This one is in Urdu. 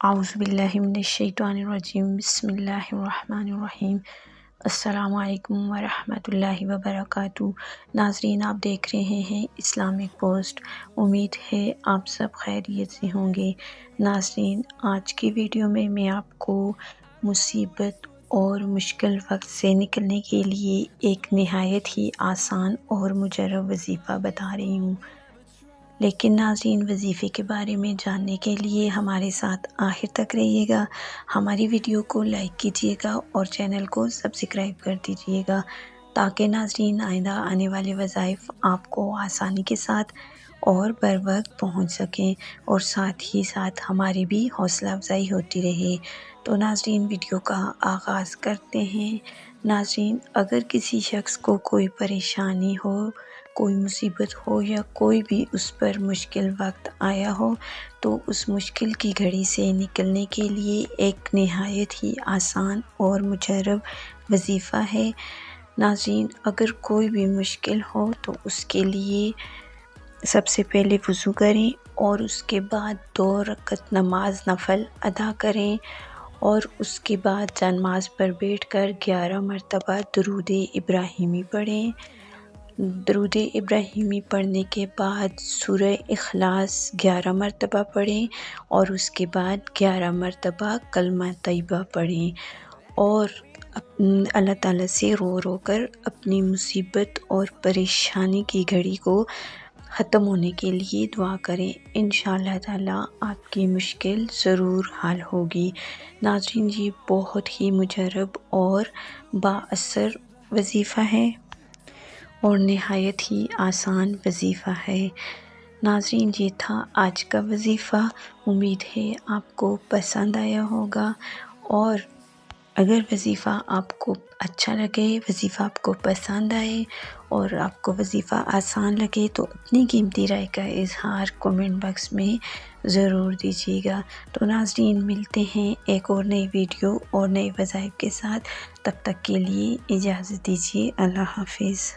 اعوذ باللہ من الشیطان الرجیم بسم اللہ الرحمن الرحیم۔ السلام علیکم ورحمۃ اللہ وبرکاتہ۔ ناظرین، آپ دیکھ رہے ہیں اسلامک پوسٹ۔ امید ہے آپ سب خیریت سے ہوں گے۔ ناظرین، آج کی ویڈیو میں آپ کو مصیبت اور مشکل وقت سے نکلنے کے لیے ایک نہایت ہی آسان اور مجرب وظیفہ بتا رہی ہوں، لیکن ناظرین، وظیفے کے بارے میں جاننے کے لیے ہمارے ساتھ آخر تک رہیے گا۔ ہماری ویڈیو کو لائک کیجیے گا اور چینل کو سبسکرائب کر دیجیے گا تاکہ ناظرین آئندہ آنے والے وظائف آپ کو آسانی کے ساتھ اور بر وقت پہنچ سکیں اور ساتھ ہی ساتھ ہماری بھی حوصلہ افزائی ہوتی رہے۔ تو ناظرین، ویڈیو کا آغاز کرتے ہیں۔ ناظرین، اگر کسی شخص کو کوئی پریشانی ہو، کوئی مصیبت ہو یا کوئی بھی اس پر مشکل وقت آیا ہو تو اس مشکل کی گھڑی سے نکلنے کے لیے ایک نہایت ہی آسان اور مجرب وظیفہ ہے۔ ناظرین، اگر کوئی بھی مشکل ہو تو اس کے لیے سب سے پہلے وضو کریں اور اس کے بعد 2 رکعت نماز نفل ادا کریں اور اس کے بعد نماز پر بیٹھ کر 11 مرتبہ درود ابراہیمی پڑھیں۔ درود ابراہیمی پڑھنے کے بعد سورہ اخلاص 11 مرتبہ پڑھیں اور اس کے بعد 11 مرتبہ کلمہ طیبہ پڑھیں اور اللہ تعالیٰ سے رو کر اپنی مصیبت اور پریشانی کی گھڑی کو ختم ہونے کے لیے دعا کریں۔ انشاءاللہ تعالیٰ آپ کی مشکل ضرور حل ہوگی۔ ناظرین، یہ بہت ہی مجرب اور با اثر وظیفہ ہے اور نہایت ہی آسان وظیفہ ہے۔ ناظرین، یہ تھا آج کا وظیفہ۔ امید ہے آپ کو پسند آیا ہوگا، اور اگر وظیفہ آپ کو اچھا لگے، وظیفہ آپ کو پسند آئے اور آپ کو وظیفہ آسان لگے تو اپنی قیمتی رائے کا اظہار کومنٹ باکس میں ضرور دیجیے گا۔ تو ناظرین، ملتے ہیں ایک اور نئی ویڈیو اور نئے وظائف کے ساتھ۔ تب تک کے لیے اجازت دیجیے۔ اللہ حافظ۔